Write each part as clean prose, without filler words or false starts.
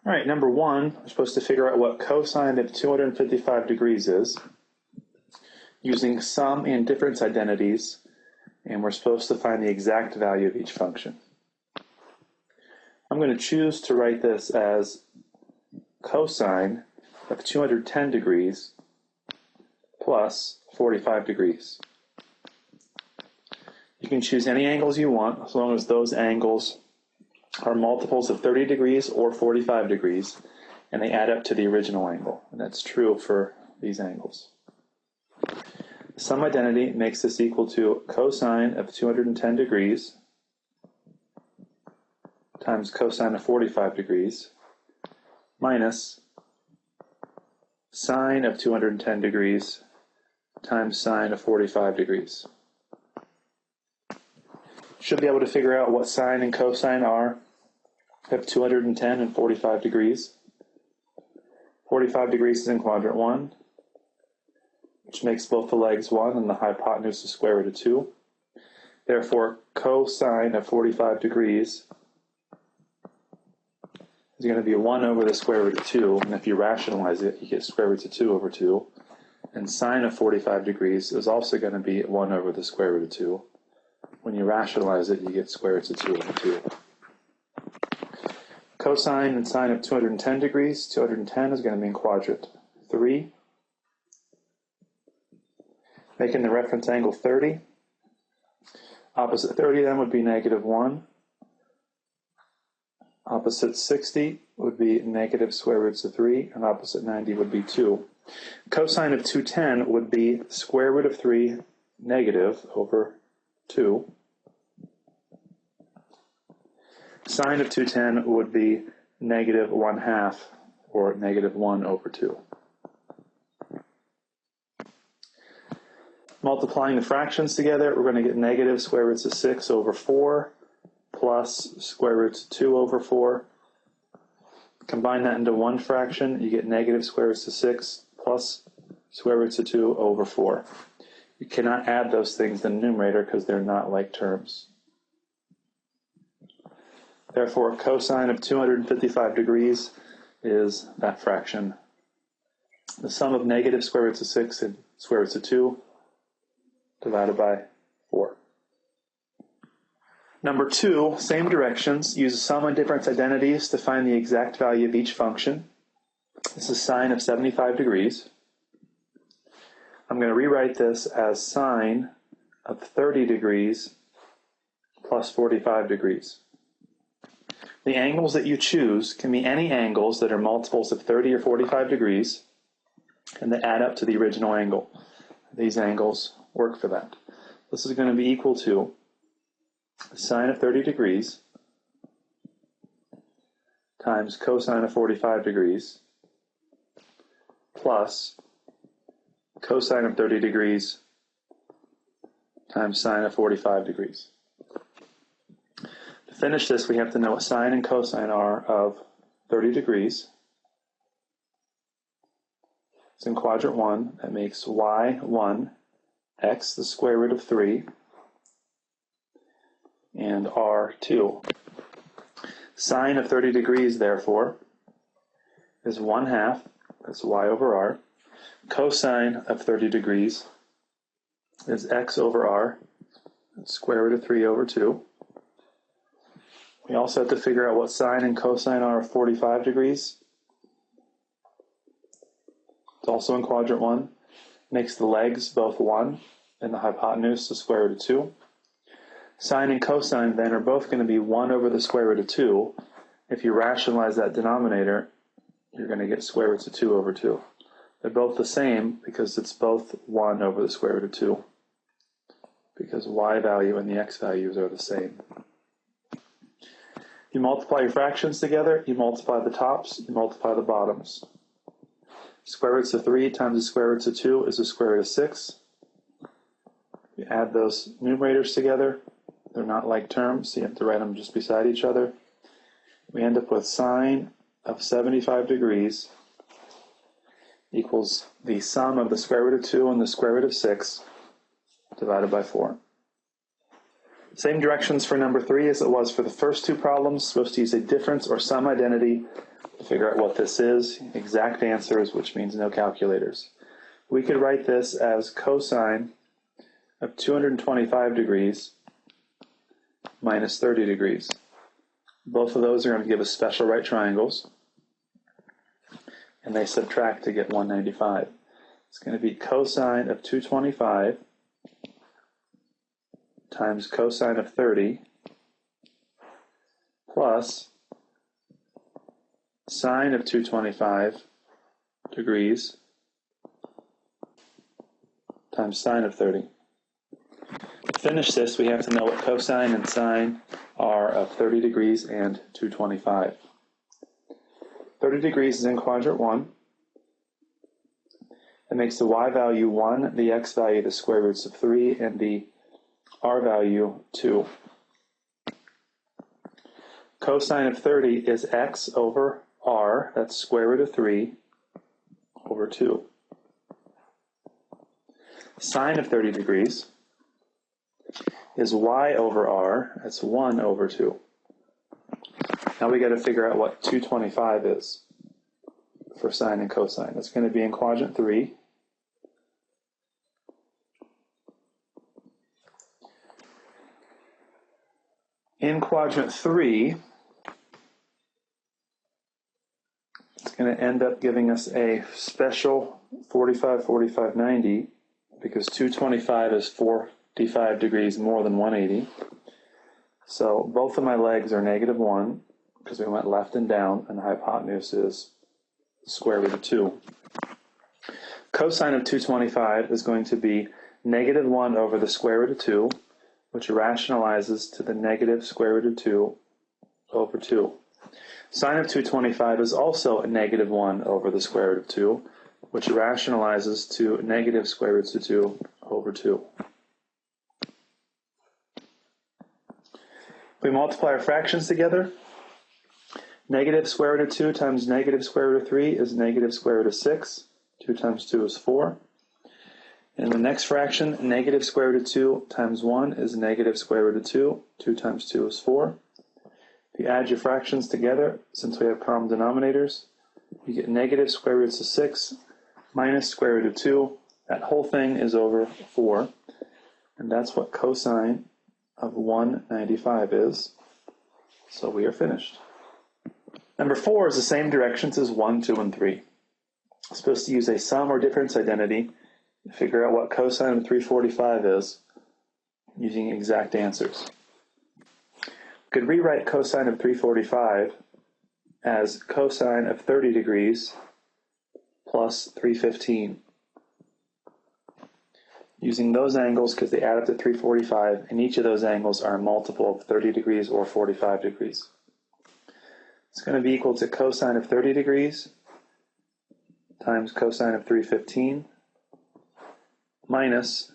All right, number one, we're supposed to figure out what cosine of 255 degrees is using sum and difference identities, and we're supposed to find the exact value of each function. I'm going to choose to write this as cosine of 210 degrees plus 45 degrees. You can choose any angles you want as long as those angles are multiples of 30 degrees or 45 degrees, and they add up to the original angle. And that's true for these angles. The sum identity makes this equal to cosine of 210 degrees times cosine of 45 degrees minus sine of 210 degrees times sine of 45 degrees. Should be able to figure out what sine and cosine are of 210 and 45 degrees. 45 degrees is in quadrant 1, which makes both the legs 1 and the hypotenuse the square root of 2. Therefore, cosine of 45 degrees is going to be 1 over the square root of 2, and if you rationalize it, you get square root of 2 over 2. And sine of 45 degrees is also going to be 1 over the square root of 2. When you rationalize it, you get square roots of 2 over 2. Cosine and sine of 210 degrees, 210 is going to be in quadrant 3. Making the reference angle 30. Opposite 30 then would be negative 1. Opposite 60 would be negative square roots of 3, and opposite 90 would be 2. Cosine of 210 would be square root of 3 negative over 2. Sine of 210 would be negative 1/2, or negative 1 over 2. Multiplying the fractions together, we're going to get negative square roots of 6 over 4 plus square roots of 2 over 4. Combine that into one fraction, you get negative square roots of 6 plus square roots of 2 over 4. You cannot add those things in the numerator because they're not like terms. Therefore, cosine of 255 degrees is that fraction. The sum of negative square roots of 6 and square roots of 2 divided by 4. Number 2, same directions. Use sum and difference identities to find the exact value of each function. This is sine of 75 degrees. I'm going to rewrite this as sine of 30 degrees plus 45 degrees. The angles that you choose can be any angles that are multiples of 30 or 45 degrees, and they add up to the original angle. These angles work for that. This is going to be equal to sine of 30 degrees times cosine of 45 degrees plus cosine of 30 degrees times sine of 45 degrees. To finish this, we have to know what sine and cosine are of 30 degrees. It's in quadrant 1. That makes y1 x the square root of 3 and r2. Sine of 30 degrees, therefore, is 1/2. That's y over r. Cosine of 30 degrees is x over r. That's square root of 3 over 2. We also have to figure out what sine and cosine are of 45 degrees. It's also in quadrant 1. Makes the legs both 1 and the hypotenuse the square root of 2. Sine and cosine then are both going to be 1 over the square root of 2. If you rationalize that denominator, you're going to get square roots of 2 over 2. They're both the same because it's both 1 over the square root of 2. Because y value and the x values are the same. You multiply your fractions together, you multiply the tops, you multiply the bottoms. Square roots of 3 times the square roots of 2 is the square root of 6. You add those numerators together. They're not like terms, so you have to write them just beside each other. We end up with sine of 75 degrees equals the sum of the square root of 2 and the square root of 6 divided by 4. Same directions for number 3 as it was for the first two problems. Supposed to use a difference or sum identity to figure out what this is. Exact answers, which means no calculators. We could write this as cosine of 225 degrees minus 30 degrees. Both of those are going to give us special right triangles, and they subtract to get 195. It's going to be cosine of 225 times cosine of 30 plus sine of 225 degrees times sine of 30. To finish this, we have to know what cosine and sine are of 30 degrees and 225. 30 degrees is in quadrant 1. It makes the y value 1, the x value the square roots of 3, and the r value 2. Cosine of 30 is x over r, that's square root of 3, over 2. Sine of 30 degrees is y over r, that's 1 over 2. Now we got to figure out what 225 is for sine and cosine. It's going to be in quadrant 3. In quadrant 3, it's going to end up giving us a special 45, 45, 90, because 225 is 45 degrees more than 180. So both of my legs are negative 1, because we went left and down, and the hypotenuse is the square root of 2. Cosine of 225 is going to be negative 1 over the square root of 2, which rationalizes to the negative square root of 2 over 2. Sine of 225 is also a negative 1 over the square root of 2, which rationalizes to negative square roots of 2 over 2. We multiply our fractions together. Negative square root of 2 times negative square root of 3 is negative square root of 6. 2 times 2 is 4. In the next fraction, negative square root of 2 times 1 is negative square root of 2. 2 times 2 is 4. If you add your fractions together, since we have common denominators, you get negative square roots of 6 minus square root of 2. That whole thing is over 4. And that's what cosine of 195 is. So we are finished. Number 4 is the same directions as 1, 2, and 3. It's supposed to use a sum or difference identity to figure out what cosine of 345 is using exact answers. We could rewrite cosine of 345 as cosine of 30 degrees plus 315. Using those angles because they add up to 345, and each of those angles are a multiple of 30 degrees or 45 degrees. It's going to be equal to cosine of 30 degrees times cosine of 315 minus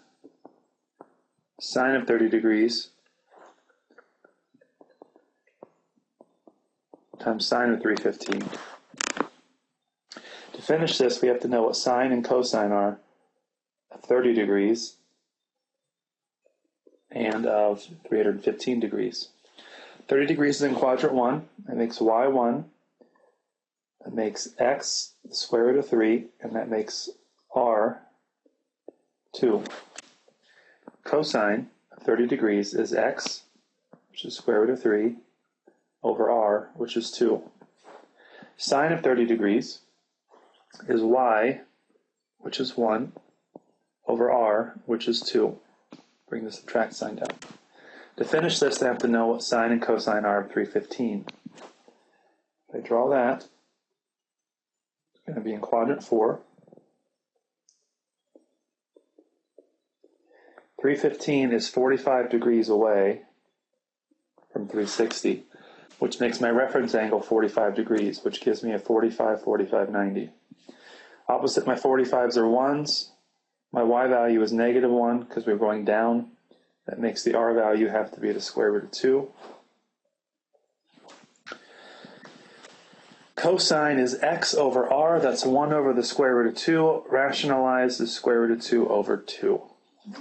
sine of 30 degrees times sine of 315. To finish this, we have to know what sine and cosine are of 30 degrees and of 315 degrees. 30 degrees is in quadrant 1. That makes y 1. That makes x the square root of 3, and that makes r 2. Cosine of 30 degrees is x, which is square root of 3, over r, which is 2. Sine of 30 degrees is y, which is 1, over r, which is 2. Bring the subtract sign down. To finish this, I have to know what sine and cosine are of 315. If I draw that, it's going to be in quadrant 4. 315 is 45 degrees away from 360, which makes my reference angle 45 degrees, which gives me a 45, 45, 90. Opposite my 45s are 1s. My y value is negative 1 because we're going down. That makes the r value have to be the square root of 2. Cosine is x over r. That's 1 over the square root of 2. Rationalize the square root of 2 over 2.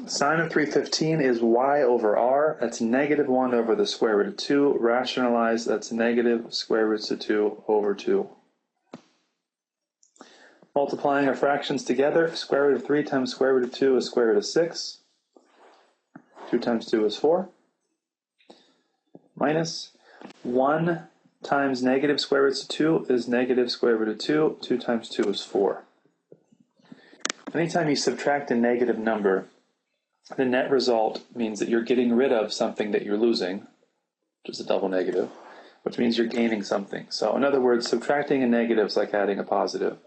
Sine of 315 is y over r. That's negative 1 over the square root of 2. Rationalize, that's negative square roots of 2 over 2. Multiplying our fractions together, square root of 3 times square root of 2 is square root of 6. 2 times 2 is 4. Minus 1 times negative square roots of 2 is negative square root of 2. 2 times 2 is 4. Anytime you subtract a negative number, the net result means that you're getting rid of something that you're losing, which is a double negative, which means you're gaining something. So in other words, subtracting a negative is like adding a positive.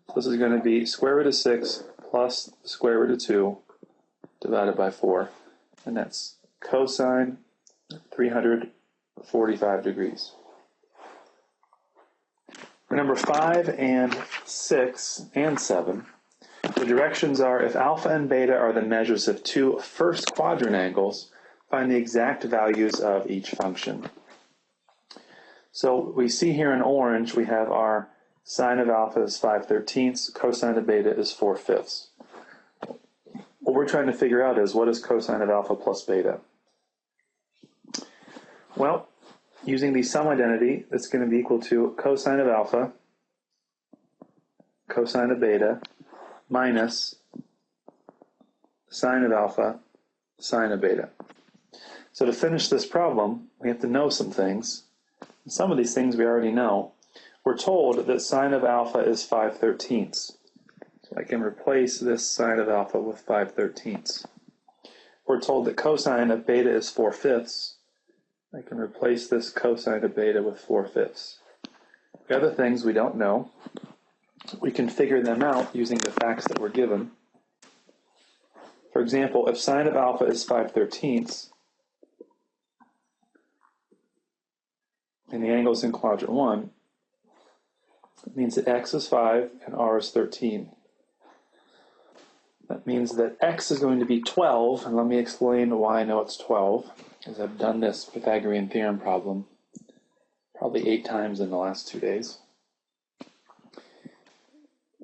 So this is going to be square root of 6 plus the square root of 2 divided by 4. And that's cosine 345 degrees. For number 5 and 6 and 7, the directions are, if alpha and beta are the measures of two first quadrant angles, find the exact values of each function. So we see here in orange, we have our sine of alpha is 5/13, cosine of beta is 4/5. What we're trying to figure out is, what is cosine of alpha plus beta? Well, using the sum identity, that's going to be equal to cosine of alpha, cosine of beta, minus sine of alpha, sine of beta. So to finish this problem, we have to know some things. Some of these things we already know. We're told that sine of alpha is 5/13. So I can replace this sine of alpha with 5/13. We're told that cosine of beta is 4/5. I can replace this cosine of beta with 4/5. The other things we don't know, we can figure them out using the facts that we're given. For example, if sine of alpha is 5/13, and the angle is in quadrant 1, it means that x is 5 and r is 13. That means that x is going to be 12, and let me explain why I know it's 12, because I've done this Pythagorean Theorem problem probably 8 times in the last 2 days.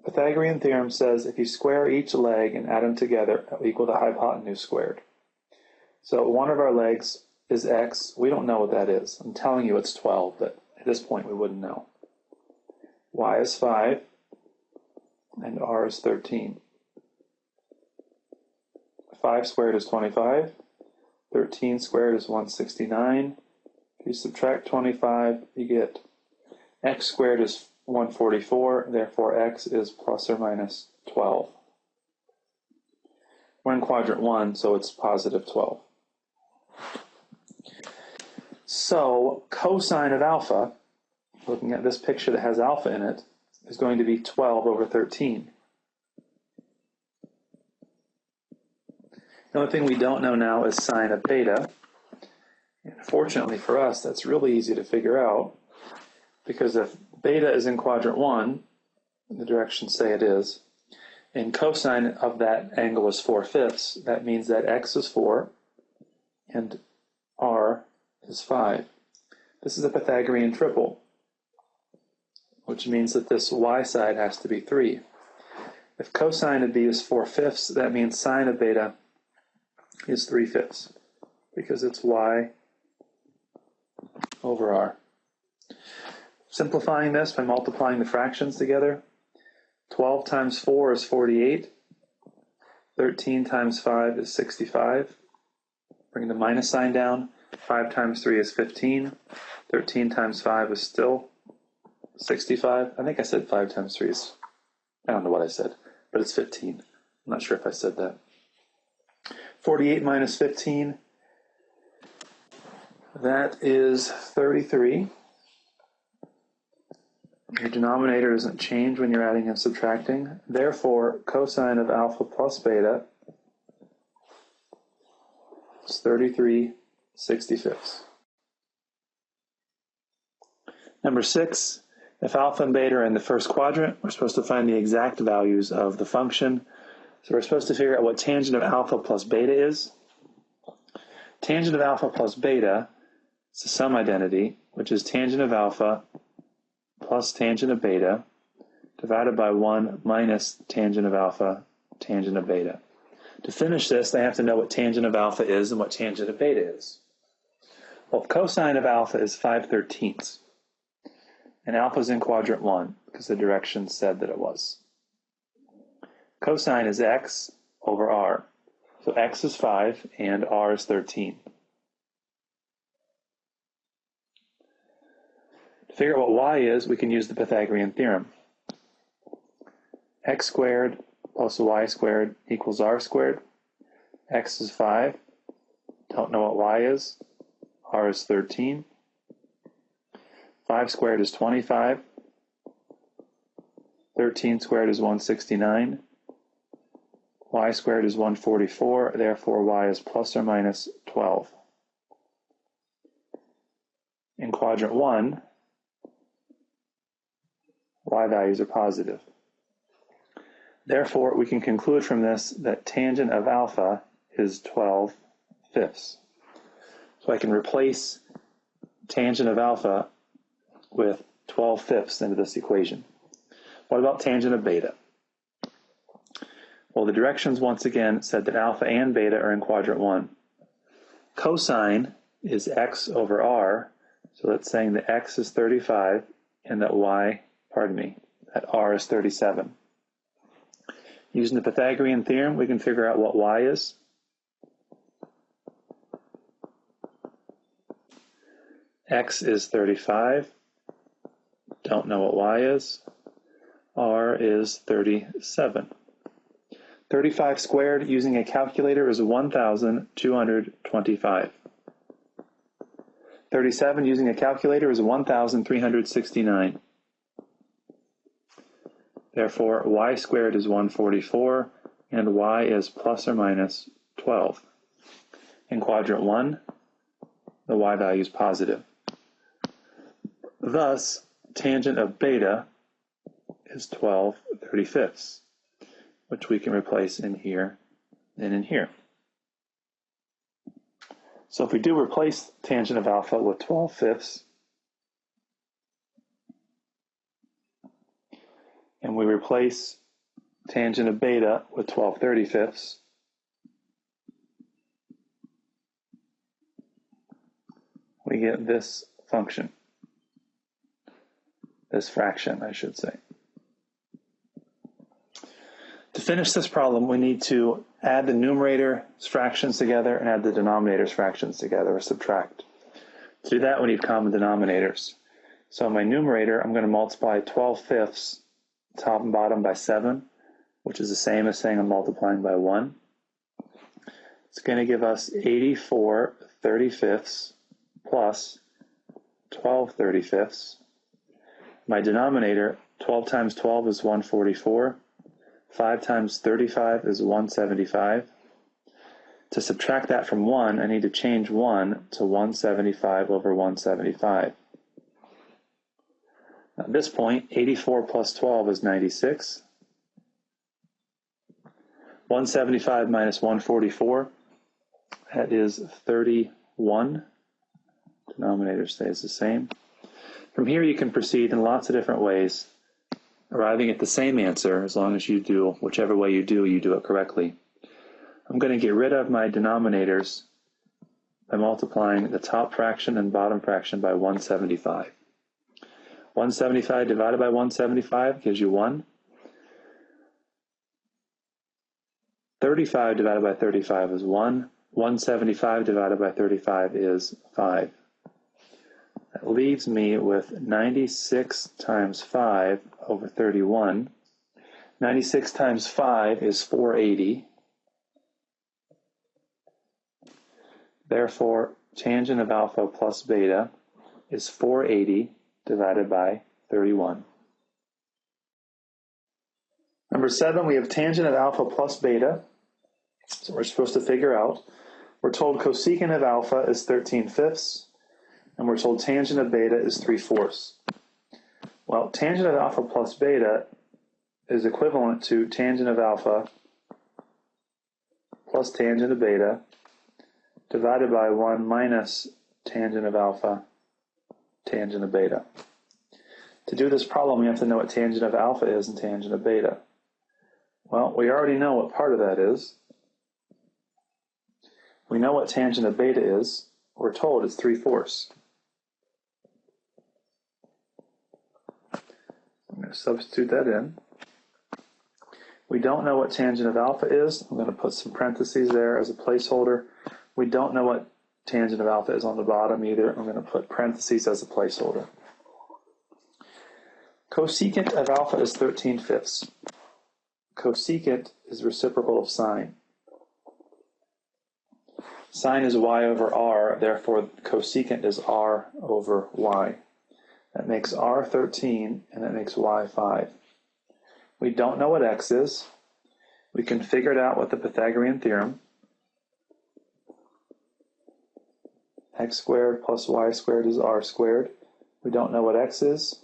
Pythagorean Theorem says if you square each leg and add them together, it will equal the hypotenuse squared. So one of our legs is x. We don't know what that is. I'm telling you it's 12, but at this point we wouldn't know. Y is 5, and r is 13. 5 squared is 25. 13 squared is 169. If you subtract 25, you get x squared is 144, therefore x is plus or minus 12. We're in quadrant 1, so it's positive 12. So cosine of alpha, looking at this picture that has alpha in it, is going to be 12 over 13. The only thing we don't know now is sine of beta. And fortunately for us, that's really easy to figure out, because if beta is in quadrant 1, the directions say it is, and cosine of that angle is 4/5, that means that x is 4 and r is 5. This is a Pythagorean triple, which means that this y side has to be 3. If cosine of b is 4/5, that means sine of beta is 3/5, because it's y over r. Simplifying this by multiplying the fractions together, 12 times 4 is 48, 13 times 5 is 65. Bring the minus sign down, 5 times 3 is 15, 13 times 5 is still 65. I think I said 5 times 3 is, I don't know what I said, but it's 15. I'm not sure if I said that. 48 minus 15, that is 33. Your denominator doesn't change when you're adding and subtracting. Therefore, cosine of alpha plus beta is 33/65. Number 6, if alpha and beta are in the first quadrant, we're supposed to find the exact values of the function. So we're supposed to figure out what tangent of alpha plus beta is. Tangent of alpha plus beta is a sum identity, which is tangent of alpha plus tangent of beta divided by 1 minus tangent of alpha, tangent of beta. To finish this, they have to know what tangent of alpha is and what tangent of beta is. Well, if cosine of alpha is 5/13, and alpha is in quadrant 1, because the directions said that it was. Cosine is x over r. So x is 5 and r is 13. To figure out what y is, we can use the Pythagorean Theorem. X squared plus y squared equals r squared. X is 5. Don't know what y is. R is 13. 5 squared is 25. 13 squared is 169. Y squared is 144. Therefore, y is plus or minus 12. In quadrant 1, y values are positive. Therefore, we can conclude from this that tangent of alpha is 12/5. So I can replace tangent of alpha with 12/5 into this equation. What about tangent of beta? Well, the directions once again said that alpha and beta are in quadrant 1. Cosine is x over r, so that's saying that x is 35 and that that r is 37. Using the Pythagorean theorem, we can figure out what y is. X is 35. Don't know what y is. R is 37. 35 squared using a calculator is 1,225. 37 using a calculator is 1,369. Therefore, y squared is 144, and y is plus or minus 12. In quadrant 1, the y value is positive. Thus, tangent of beta is 12/35, which we can replace in here and in here. So if we do replace tangent of alpha with 12/5, and we replace tangent of beta with 12/35, we get this function, this fraction, I should say. To finish this problem, we need to add the numerator's fractions together and add the denominator's fractions together, or subtract. To do that, we need common denominators. So in my numerator, I'm going to multiply 12/5 top and bottom by 7, which is the same as saying I'm multiplying by 1. It's going to give us 84/35 plus 12/35. My denominator, 12 times 12 is 144. 5 times 35 is 175. To subtract that from 1, I need to change 1 to 175 over 175. At this point, 84 plus 12 is 96. 175 minus 144, that is 31. Denominator stays the same. From here, you can proceed in lots of different ways, arriving at the same answer as long as you do, whichever way you do it correctly. I'm going to get rid of my denominators by multiplying the top fraction and bottom fraction by 175. 175 divided by 175 gives you 1. 35 divided by 35 is 1. 175 divided by 35 is 5. That leaves me with 96 times 5 over 31. 96 times 5 is 480. Therefore, tangent of alpha plus beta is 480 divided by 31. Number 7, we have tangent of alpha plus beta. So we're supposed to figure out. We're told cosecant of alpha is 13/5, and we're told tangent of beta is 3/4. Well, tangent of alpha plus beta is equivalent to tangent of alpha plus tangent of beta divided by 1 minus tangent of alpha, tangent of beta. To do this problem, we have to know what tangent of alpha is and tangent of beta. Well, we already know what part of that is. We know what tangent of beta is. We're told it's 3/4. I'm going to substitute that in. We don't know what tangent of alpha is. I'm going to put some parentheses there as a placeholder. We don't know what tangent of alpha is on the bottom either. I'm going to put parentheses as a placeholder. Cosecant of alpha is 13/5. Cosecant is reciprocal of sine. Sine is y over r, therefore cosecant is r over y. That makes r 13, and that makes y 5. We don't know what x is. We can figure it out with the Pythagorean Theorem. X squared plus y squared is r squared. We don't know what x is.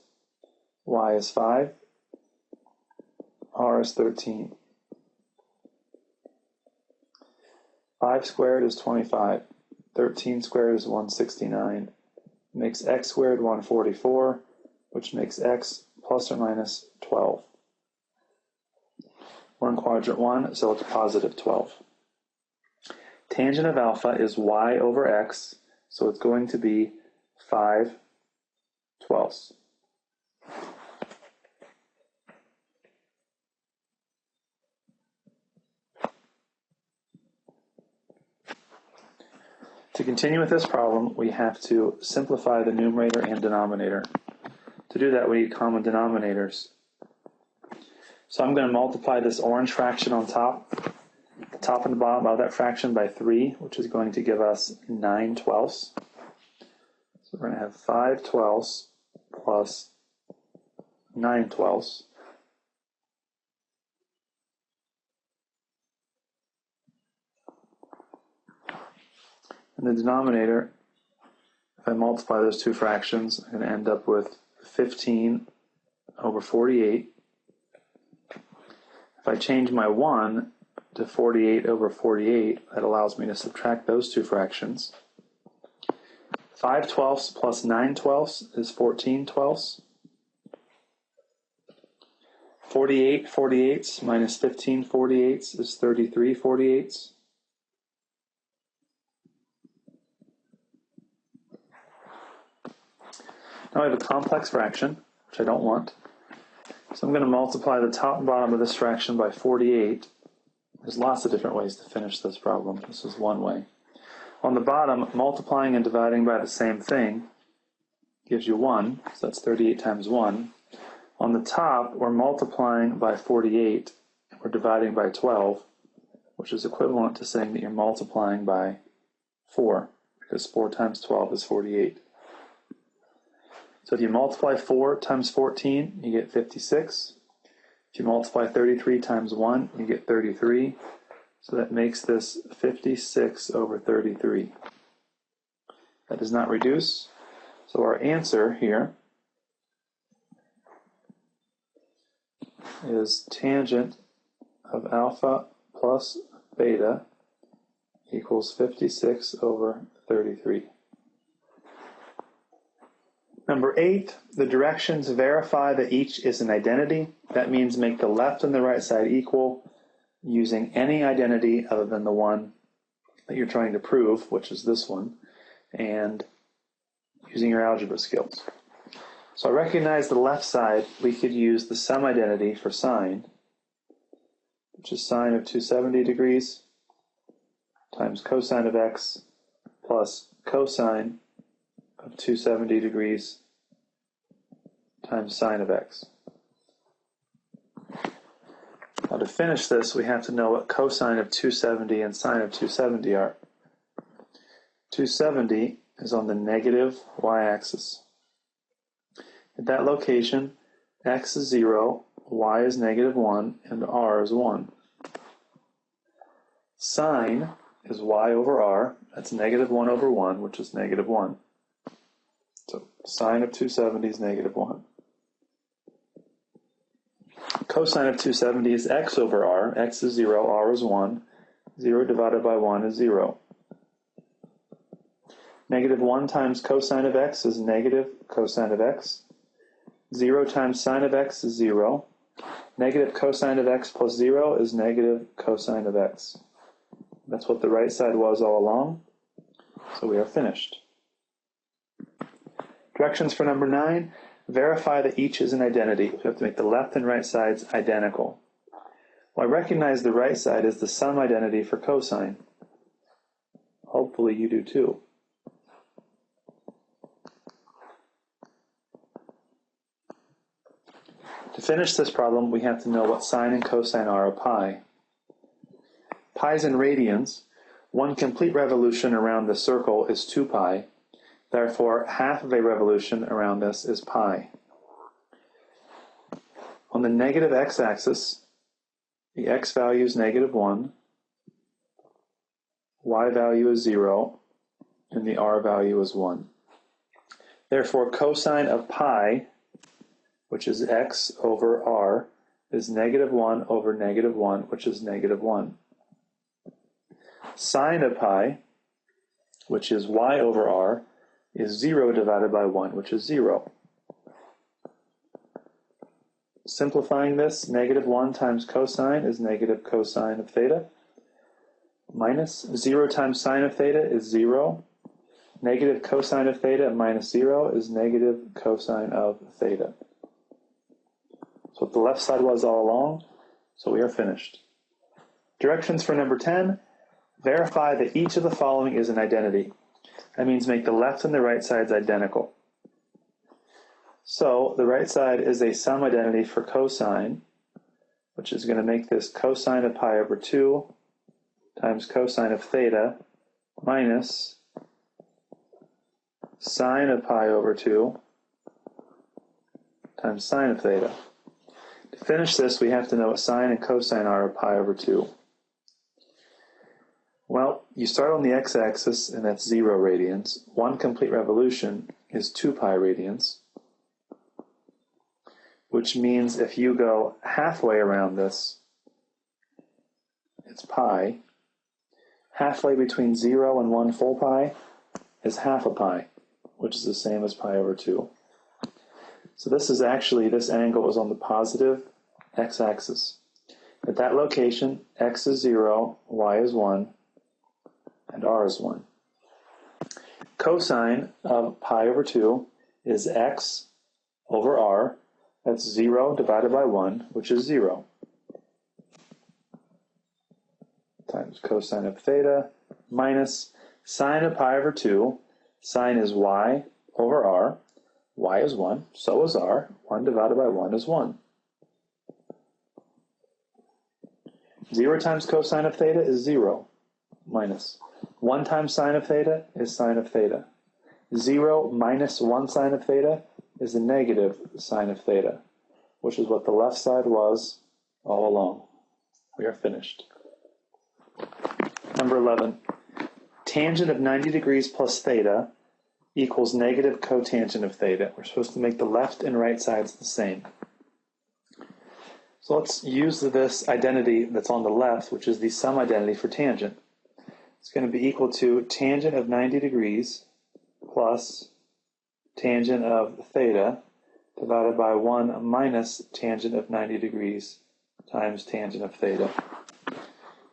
Y is 5. R is 13. 5 squared is 25. 13 squared is 169. Makes x squared 144, which makes x plus or minus 12. We're in quadrant 1, so it's positive 12. Tangent of alpha is y over x, so it's going to be 5/12. To continue with this problem, we have to simplify the numerator and denominator. To do that, we need common denominators. So I'm going to multiply this orange fraction on top, the top and the bottom of that fraction by 3, which is going to give us 9/12. So we're going to have 5/12 plus 9/12. In the denominator, if I multiply those two fractions, I'm going to end up with 15 over 48. If I change my 1 to 48 over 48, that allows me to subtract those two fractions. 5/12 plus 9/12 is 14/12. 48 48 minus 15 48 is 33 48. Now I have a complex fraction, which I don't want. So I'm going to multiply the top and bottom of this fraction by 48. There's lots of different ways to finish this problem. This is one way. On the bottom, multiplying and dividing by the same thing gives you 1, so that's 38 times 1. On the top, we're multiplying by 48, and we're dividing by 12, which is equivalent to saying that you're multiplying by 4, because 4 times 12 is 48. So if you multiply 4 times 14, you get 56. If you multiply 33 times 1, you get 33. So that makes this 56 over 33. That does not reduce. So our answer here is tangent of alpha plus beta equals 56 over 33. Number 8, the directions verify that each is an identity. That means make the left and the right side equal using any identity other than the one that you're trying to prove, which is this one, and using your algebra skills. So I recognize the left side, we could use the sum identity for sine, which is sine of 270 degrees times cosine of x plus cosine of 270 degrees times sine of x. Now to finish this, we have to know what cosine of 270 and sine of 270 are. 270 is on the negative y-axis. At that location, x is 0, y is negative 1, and r is 1. Sine is y over r. That's negative 1 over 1, which is negative 1. So sine of 270 is negative 1. Cosine of 270 is x over r. X is 0, r is 1. 0 divided by 1 is 0. Negative 1 times cosine of x is negative cosine of x. 0 times sine of x is 0. Negative cosine of x plus 0 is negative cosine of x. That's what the right side was all along. So we are finished. Directions for number 9. Verify that each is an identity. We have to make the left and right sides identical. Well, I recognize the right side is the sum identity for cosine. Hopefully you do too. To finish this problem, we have to know what sine and cosine are of pi. Pi's in radians. One complete revolution around the circle is 2 pi. Therefore, half of a revolution around this is pi. On the negative x-axis, the x value is -1, y value is 0, and the r value is 1. Therefore, cosine of pi, which is x over r, is -1 over -1, which is -1. Sine of pi, which is y over r, is 0 divided by 1, which is 0. Simplifying this, -1 times cosine is negative cosine of theta, minus 0 times sine of theta is 0, negative cosine of theta minus 0 is negative cosine of theta. That's what the left side was all along, so we are finished. Directions for number 10. Verify that each of the following is an identity. That means make the left and the right sides identical. So the right side is a sum identity for cosine, which is going to make this cosine of pi over 2 times cosine of theta minus sine of pi over 2 times sine of theta. To finish this, we have to know what sine and cosine are of pi over 2. Well, you start on the x-axis, and that's 0 radians. One complete revolution is 2 pi radians, which means if you go halfway around this, it's pi. Halfway between 0 and 1 full pi is half a pi, which is the same as pi over 2. So this is actually, this angle is on the positive x-axis. At that location, x is 0, y is 1, and r is 1. Cosine of pi over 2 is x over r. That's 0 divided by 1, which is 0. Times cosine of theta minus sine of pi over 2. Sine is y over r. Y is 1, so is r. 1 divided by 1 is 1. 0 times cosine of theta is 0, minus 1 times sine of theta is sine of theta. 0 minus 1 sine of theta is the negative sine of theta, which is what the left side was all along. We are finished. Number 11. Tangent of 90 degrees plus theta equals negative cotangent of theta. We're supposed to make the left and right sides the same. So let's use this identity that's on the left, which is the sum identity for tangent. It's going to be equal to tangent of 90 degrees plus tangent of theta divided by 1 minus tangent of 90 degrees times tangent of theta.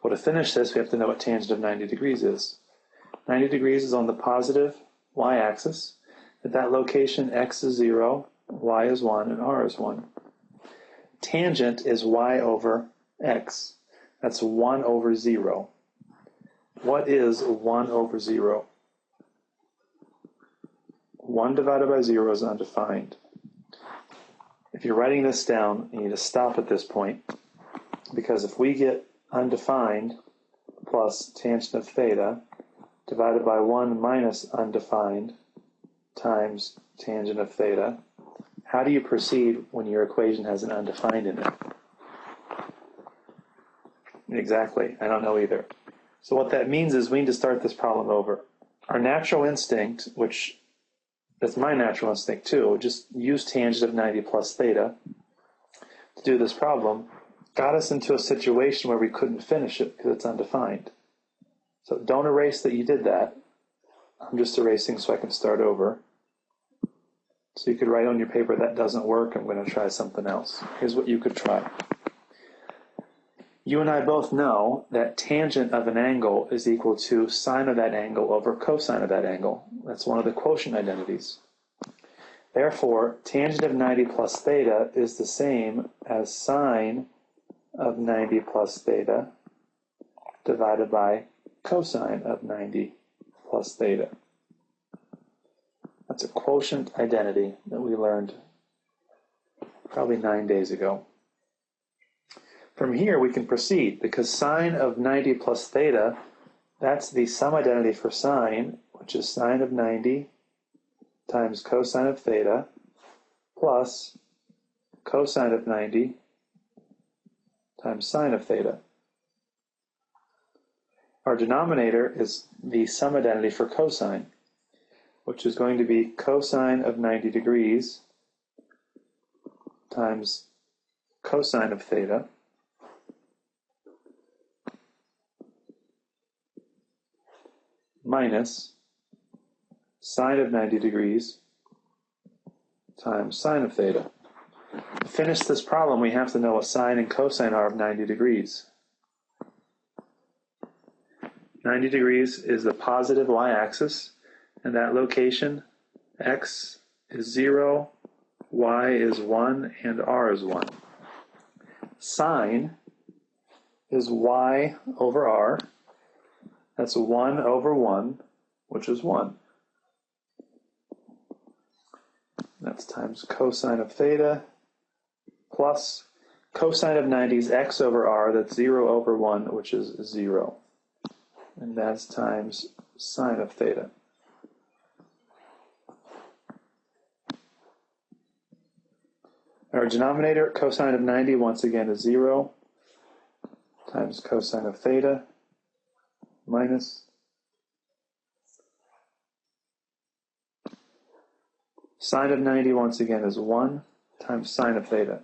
Well, to finish this, we have to know what tangent of 90 degrees is. 90 degrees is on the positive y-axis. At that location, x is 0, y is 1, and r is 1. Tangent is y over x. That's 1 over 0. What is 1 over 0? 1 divided by 0 is undefined. If you're writing this down, you need to stop at this point, because if we get undefined plus tangent of theta divided by 1 minus undefined times tangent of theta, how do you proceed when your equation has an undefined in it? Exactly, I don't know either. So what that means is we need to start this problem over. Our natural instinct, which that's my natural instinct too, just use tangent of 90 plus theta to do this problem, got us into a situation where we couldn't finish it because it's undefined. So don't erase that you did that. I'm just erasing so I can start over. So you could write on your paper, that doesn't work, I'm going to try something else. Here's what you could try. You and I both know that tangent of an angle is equal to sine of that angle over cosine of that angle. That's one of the quotient identities. Therefore, tangent of 90 plus theta is the same as sine of 90 plus theta divided by cosine of 90 plus theta. That's a quotient identity that we learned probably 9 days ago. From here, we can proceed because sine of 90 plus theta, that's the sum identity for sine, which is sine of 90 times cosine of theta plus cosine of 90 times sine of theta. Our denominator is the sum identity for cosine, which is going to be cosine of 90 degrees times cosine of theta minus sine of 90 degrees times sine of theta. To finish this problem, we have to know what sine and cosine are of 90 degrees. 90 degrees is the positive y-axis, and that location, x is 0, y is 1, and r is 1. Sine is y over r. That's 1 over 1, which is 1. That's times cosine of theta plus cosine of 90 is x over r. That's 0 over 1, which is 0. And that's times sine of theta. Our denominator, cosine of 90, once again is 0 times cosine of theta minus sine of 90, once again, is 1 times sine of theta.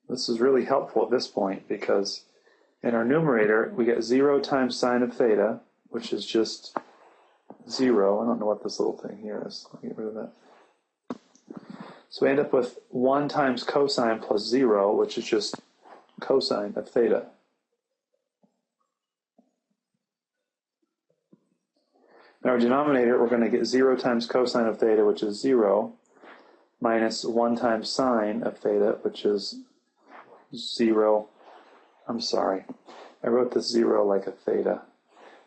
This is really helpful at this point because in our numerator, we get 0 times sine of theta, which is just 0. I don't know what this little thing here is. I'll get rid of that. So we end up with 1 times cosine plus 0, which is just cosine of theta. In our denominator, we're going to get 0 times cosine of theta, which is 0, minus 1 times sine of theta, which is 0. I'm sorry. I wrote this 0 like a theta.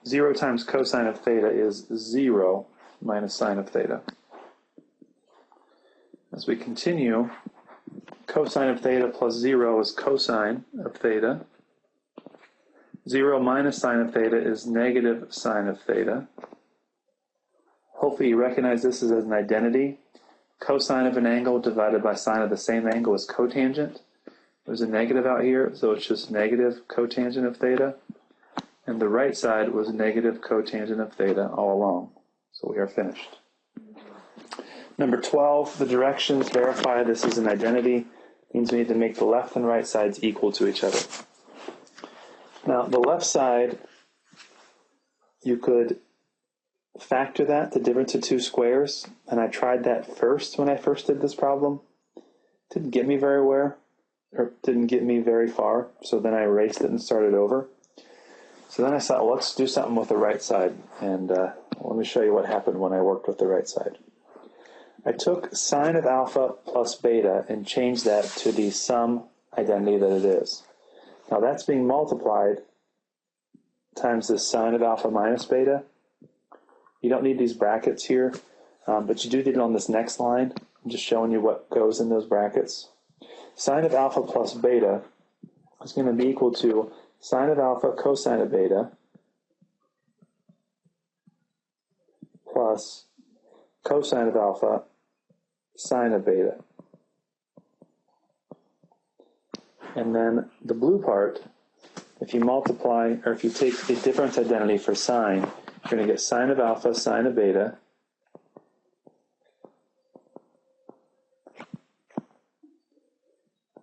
0 times cosine of theta is 0 minus sine of theta. As we continue, cosine of theta plus 0 is cosine of theta. 0 minus sine of theta is negative sine of theta. Hopefully you recognize this as an identity. Cosine of an angle divided by sine of the same angle is cotangent. There's a negative out here, so it's just negative cotangent of theta. And the right side was negative cotangent of theta all along. So we are finished. Number 12, the directions verify this is an identity. Means we need to make the left and right sides equal to each other. Now, the left side, you could factor that, the difference of two squares, and I tried that first when I first did this problem. Didn't get me very far, so then I erased it and started over. So then I thought, well, let's do something with the right side, and let me show you what happened when I worked with the right side. I took sine of alpha plus beta and changed that to the sum identity that it is. Now that's being multiplied times the sine of alpha minus beta. You don't need these brackets here, but you do need it on this next line. I'm just showing you what goes in those brackets. Sine of alpha plus beta is going to be equal to sine of alpha cosine of beta plus cosine of alpha sine of beta. And then the blue part, if you multiply, or if you take the difference identity for sine, you're going to get sine of alpha sine of beta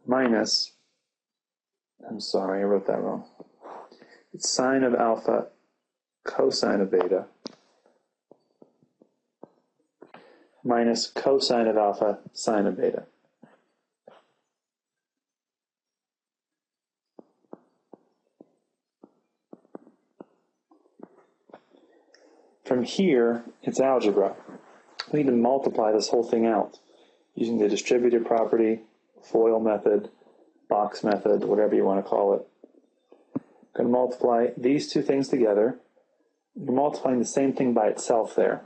minus, I'm sorry, I wrote that wrong. It's sine of alpha cosine of beta minus cosine of alpha sine of beta. From here, it's algebra. We need to multiply this whole thing out using the distributive property, FOIL method, box method, whatever you want to call it. I'm going to multiply these two things together. You're multiplying the same thing by itself there,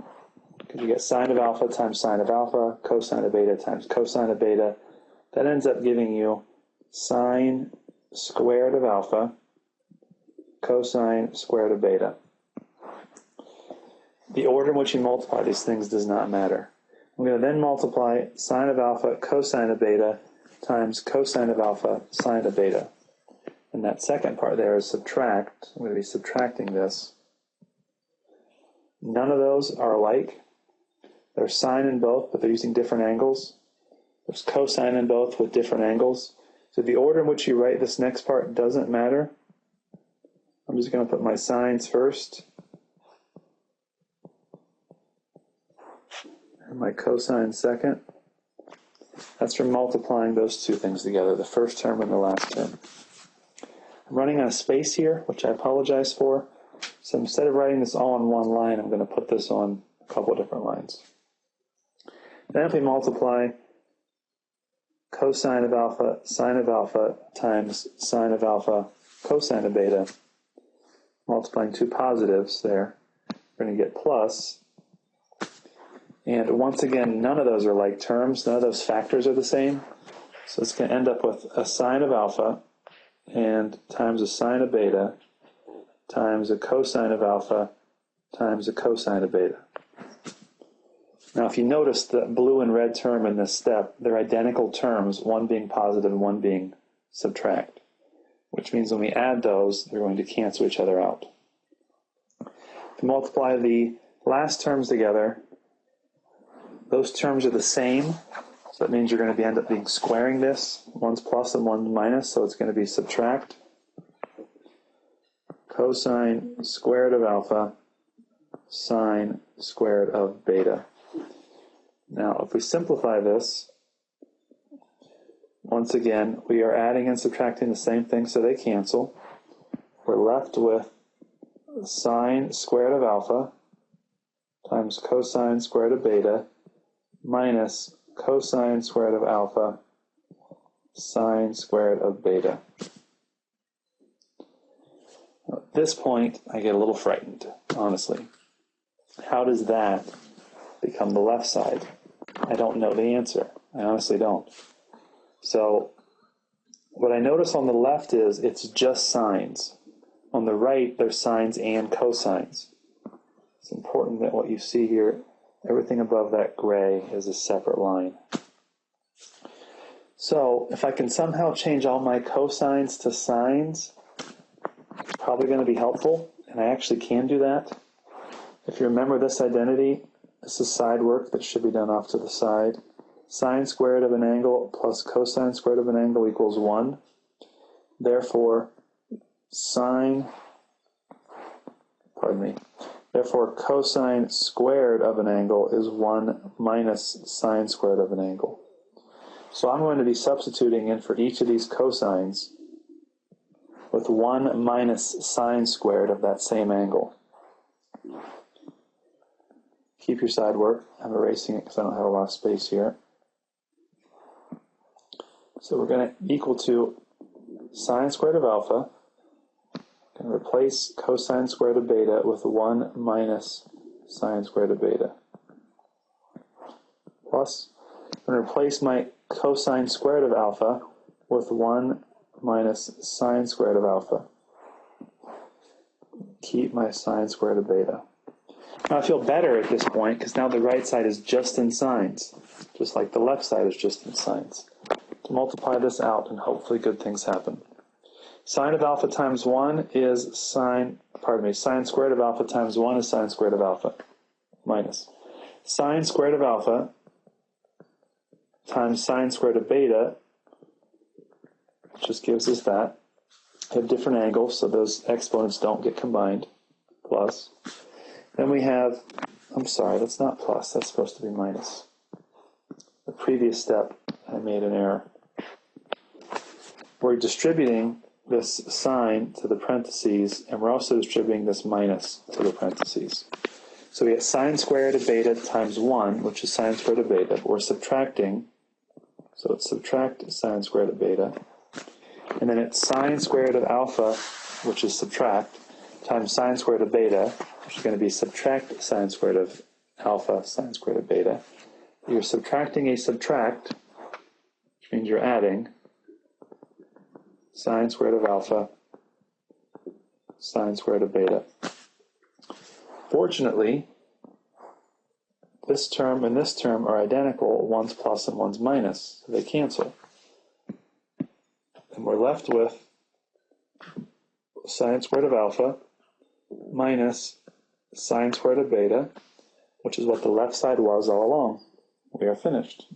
because you get sine of alpha times sine of alpha, cosine of beta times cosine of beta. That ends up giving you sine squared of alpha, cosine squared of beta. The order in which you multiply these things does not matter. I'm going to then multiply sine of alpha cosine of beta times cosine of alpha sine of beta. And that second part there is subtract. I'm going to be subtracting this. None of those are alike. There's sine in both, but they're using different angles. There's cosine in both with different angles. So the order in which you write this next part doesn't matter. I'm just going to put my sines first and my cosine second. That's from multiplying those two things together, the first term and the last term. I'm running out of space here, which I apologize for. So instead of writing this all on one line, I'm going to put this on a couple of different lines. Then if we multiply cosine of alpha sine of alpha times sine of alpha cosine of beta, multiplying two positives there, we're going to get plus. And once again, none of those are like terms. None of those factors are the same. So it's going to end up with a sine of alpha and times a sine of beta times a cosine of alpha times a cosine of beta. Now, if you notice the blue and red term in this step, they're identical terms, one being positive and one being subtract, which means when we add those, they're going to cancel each other out. To multiply the last terms together, those terms are the same, so that means you're going to end up being squaring this. One's plus and one's minus, so it's going to be subtract cosine squared of alpha sine squared of beta. Now, if we simplify this, once again, we are adding and subtracting the same thing, so they cancel. We're left with sine squared of alpha times cosine squared of beta minus cosine squared of alpha sine squared of beta. Now, at this point, I get a little frightened, honestly. How does that become the left side? I don't know the answer. I honestly don't. So what I notice on the left is it's just sines. On the right, there's sines and cosines. It's important that what you see here, everything above that gray is a separate line. So if I can somehow change all my cosines to sines, it's probably going to be helpful, and I actually can do that. If you remember this identity, this is side work that should be done off to the side. Sine squared of an angle plus cosine squared of an angle equals 1. Therefore, Therefore, cosine squared of an angle is 1 minus sine squared of an angle. So I'm going to be substituting in for each of these cosines with 1 minus sine squared of that same angle. Keep your side work. I'm erasing it because I don't have a lot of space here. So we're going to equal to sine squared of alpha. Going to replace cosine squared of beta with 1 minus sine squared of beta. Plus, I'm going to replace my cosine squared of alpha with 1 minus sine squared of alpha. Keep my sine squared of beta. Now I feel better at this point because now the right side is just in sines, just like the left side is just in sines. To multiply this out and hopefully good things happen. Sine of alpha times 1 is sine squared of alpha times 1 is sine squared of alpha, minus. Sine squared of alpha times sine squared of beta just gives us that. They have different angles, so those exponents don't get combined, plus. Then we have, I'm sorry, that's not plus, that's supposed to be minus. The previous step, I made an error. We're distributing this sign to the parentheses, and we're also distributing this minus to the parentheses. So we get sine squared of beta times 1, which is sine squared of beta. We're subtracting, so it's subtract sine squared of beta. And then it's sine squared of alpha, which is subtract, times sine squared of beta, which is going to be subtract sine squared of alpha, sine squared of beta. You're subtracting a subtract, which means you're adding sine squared of alpha, sine squared of beta. Fortunately, this term and this term are identical, one's plus and one's minus, so they cancel. And we're left with sine squared of alpha minus sine squared of beta, which is what the left side was all along. We are finished.